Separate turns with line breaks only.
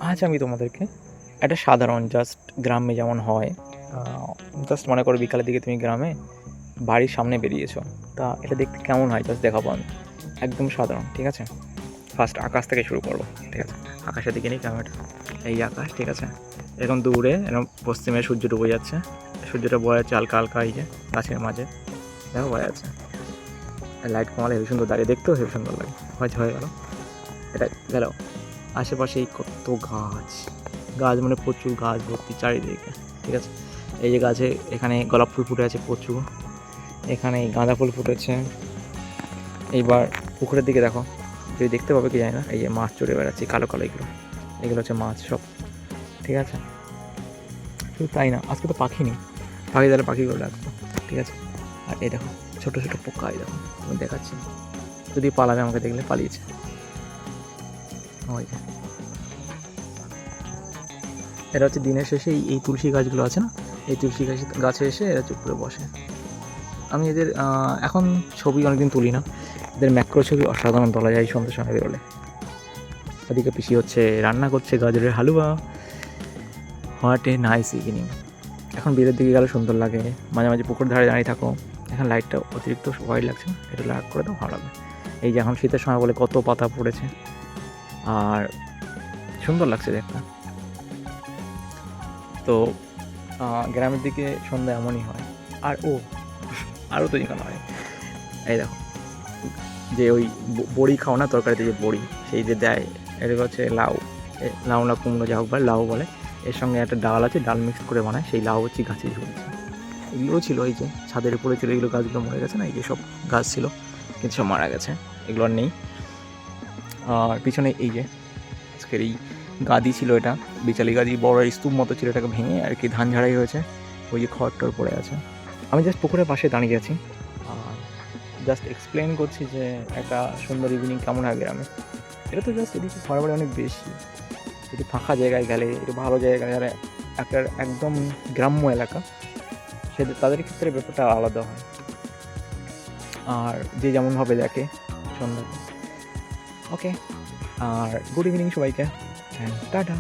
আজ আমি তোমাদেরকে একটা সাধারণ জাস্ট গ্রামে যেমন হয়, জাস্ট মনে করো বিকালের দিকে তুমি গ্রামে বাড়ির সামনে বেরিয়েছো, তা এটা দেখতে কেমন হয় জাস্ট দেখাবো আমি। একদম সাধারণ, ঠিক আছে? ফার্স্ট আকাশ থেকে শুরু করবো, ঠিক আছে? আকাশের দিকে নিই ক্যামেরাটা। এই আকাশ, ঠিক আছে? এখন দূরে এরকম পশ্চিমে সূর্য ডুবে যাচ্ছে, সূর্যটা বয়ে যাচ্ছে হালকা হালকা, এই যে গাছের মাঝে দেখো বয়ে যাচ্ছে। লাইট কমালে হেবি সুন্দর দাঁড়িয়ে, দেখতেও হেবি সুন্দর লাগে। হয়তো হয়ে গেল এটা গেল। আশেপাশে এই কত গাছ, গাছ মানে প্রচুর গাছ ভর্তি চারিদিকে, ঠিক আছে? এই যে গাছে এখানে গোলাপ ফুল ফুটে আছে প্রচুর, এখানে গাঁদা ফুল ফুটেছে। এইবার পুকুরের দিকে দেখো, যদি দেখতে পাবে কি জানি না, এই যে মাছ চড়ে বেড়াচ্ছে কালো কালো, এগুলো এগুলো হচ্ছে মাছ সব, ঠিক আছে? শুধু তাই না, আজকে তো পাখি নেই, পাখি তাহলে পাখিগুলো ডাকতো, ঠিক আছে? আর এই দেখো ছোটো ছোটো পোকা, এই দেখো আমি দেখাচ্ছি, যদি পালাবে আমাকে দেখলে, পালিয়েছে ওই যে। এটা হচ্ছে দিনের শেষে এই তুলসী গাছগুলো আছে না, এই তুলসী গাছে এসে এরা চুপ করে বসে। আমি এদের এখন ছবি অনেকদিন তুলি না, এদের ম্যাক্রো ছবি অসাধারণ তোলা যায় সন্ধ্যের সময় বেরোলে। ওদিকে পিসি হচ্ছে রান্না করছে গাজরের হালুয়া। What a nice evening. এখন বিয়ের দিকে গেলে সুন্দর লাগে, মাঝে মাঝে পুকুর ধারে দাঁড়িয়ে থাকো। এখন লাইটটা অতিরিক্ত হোয়াইট লাগছে না, এটা লাইট করে দাও, ভালো লাগবে। এই যে এখন শীতের সময় বলে কত পাতা পড়েছে, আর সুন্দর লাগছে দেখতে। তো গ্রামের দিকে সন্ধ্যা এমনই হয়। আর আরও তো যেখানে হয়, এই দেখো যে ওই বড়ি খাও না তরকারিতে, যে বড়ি সেই যে দেয়, এটা হচ্ছে লাউ, লাউ না কুমড়ো যা হোক, বা লাউ বলে। এর সঙ্গে একটা ডাল আছে, ডাল মিক্স করে বানায়, সেই লাউ হচ্ছে গাছে ঝুলছে। এগুলোও ছিল, এই যে ছাদের উপরে ছিল, এগুলো গাছগুলো মরে গেছে না, এই যে সব গাছ ছিল কিন্তু সব মারা গেছে, এগুলো আর নেই। আর পিছনে এই যে আজকের এই গাদি ছিল, এটা বিচালি গাদি, বড় স্তূপ মতো ছিল, এটাকে ভেঙে আর কি ধান ঝাড়াই হয়েছে। ওই যে খড় পড়ে আছে। আমি জাস্ট পুকুরের পাশে দাঁড়িয়ে আছি, জাস্ট এক্সপ্লেন করছি যে একটা সুন্দর ইভিনিং কেমন হয় গ্রামে। এটা তো জাস্ট এদিকে ঘর বাড়ি অনেক বেশি, একটু ফাঁকা জায়গায় গেলে, একটু ভালো জায়গায় গেলে, একটা একদম গ্রাম্য এলাকা, তাদের ক্ষেত্রে ব্যাপারটা আলাদা হয়। আর যে যেমনভাবে দেখে সন্ধ্যাকে। ওকে, আর গুড ইভিনিং সবাইকে, টাটা।